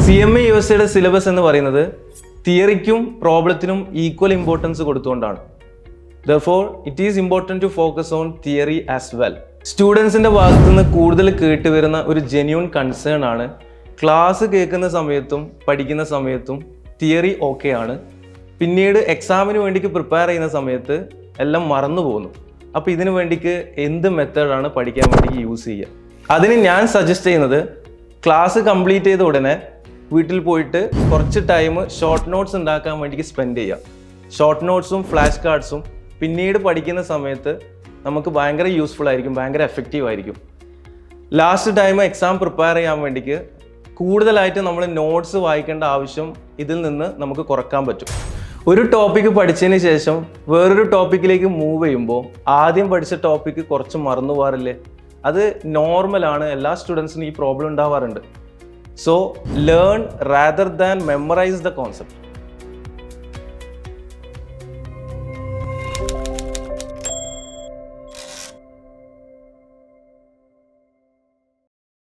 CMA USAയുടെ syllabus എന്ന് പറയുന്നത് തിയറിക്കും പ്രോബ്ലത്തിനും ഈക്വൽ ഇമ്പോർട്ടൻസ് കൊടുത്തുകൊണ്ടാണ്. Therefore, it is important to focus on theory as well. സ്റ്റുഡൻസിൻ്റെ ഭാഗത്തു നിന്ന് കൂടുതൽ കേട്ട് വരുന്ന ഒരു ജെന്യൂൺ കൺസേൺ ആണ്, ക്ലാസ് കേൾക്കുന്ന സമയത്തും പഠിക്കുന്ന സമയത്തും തിയറി ഓക്കെ ആണ്, പിന്നീട് എക്സാമിന് വേണ്ടിക്ക് പ്രിപ്പയർ ചെയ്യുന്ന സമയത്ത് എല്ലാം മറന്നു പോകുന്നു. അപ്പോൾ ഇതിനു വേണ്ടിക്ക് എന്ത് മെത്തേഡാണ് പഠിക്കാൻ വേണ്ടി യൂസ് ചെയ്യുക? അതിന് ഞാൻ സജസ്റ്റ് ചെയ്യുന്നത് ക്ലാസ് കംപ്ലീറ്റ് ചെയ്ത ഉടനെ വീട്ടിൽ പോയിട്ട് കുറച്ച് ടൈം ഷോർട്ട് നോട്ട്സ് ഉണ്ടാക്കാൻ വേണ്ടിക്ക് സ്പെൻഡ് ചെയ്യുക. ഷോർട്ട് നോട്ട്സും ഫ്ലാഷ് കാർഡ്സും പിന്നീട് പഠിക്കുന്ന സമയത്ത് നമുക്ക് ഭയങ്കര യൂസ്ഫുൾ ആയിരിക്കും, ഭയങ്കര എഫക്റ്റീവ് ആയിരിക്കും. ലാസ്റ്റ് ടൈം എക്സാം പ്രിപ്പയർ ചെയ്യാൻ വേണ്ടിക്ക് കൂടുതലായിട്ട് നമ്മൾ നോട്ട്സ് വായിക്കേണ്ട ആവശ്യം ഇതിൽ നിന്ന് നമുക്ക് കുറക്കാൻ പറ്റും. ഒരു ടോപ്പിക്ക് പഠിച്ചതിന് ശേഷം വേറൊരു ടോപ്പിക്കിലേക്ക് മൂവ് ചെയ്യുമ്പോൾ ആദ്യം പഠിച്ച ടോപ്പിക്ക് കുറച്ച് മറന്നു പോകാറില്ലേ? അത് നോർമലാണ്, എല്ലാ സ്റ്റുഡൻസിനും ഈ പ്രോബ്ലം ഉണ്ടാവാറുണ്ട്. So learn rather than memorise the concept.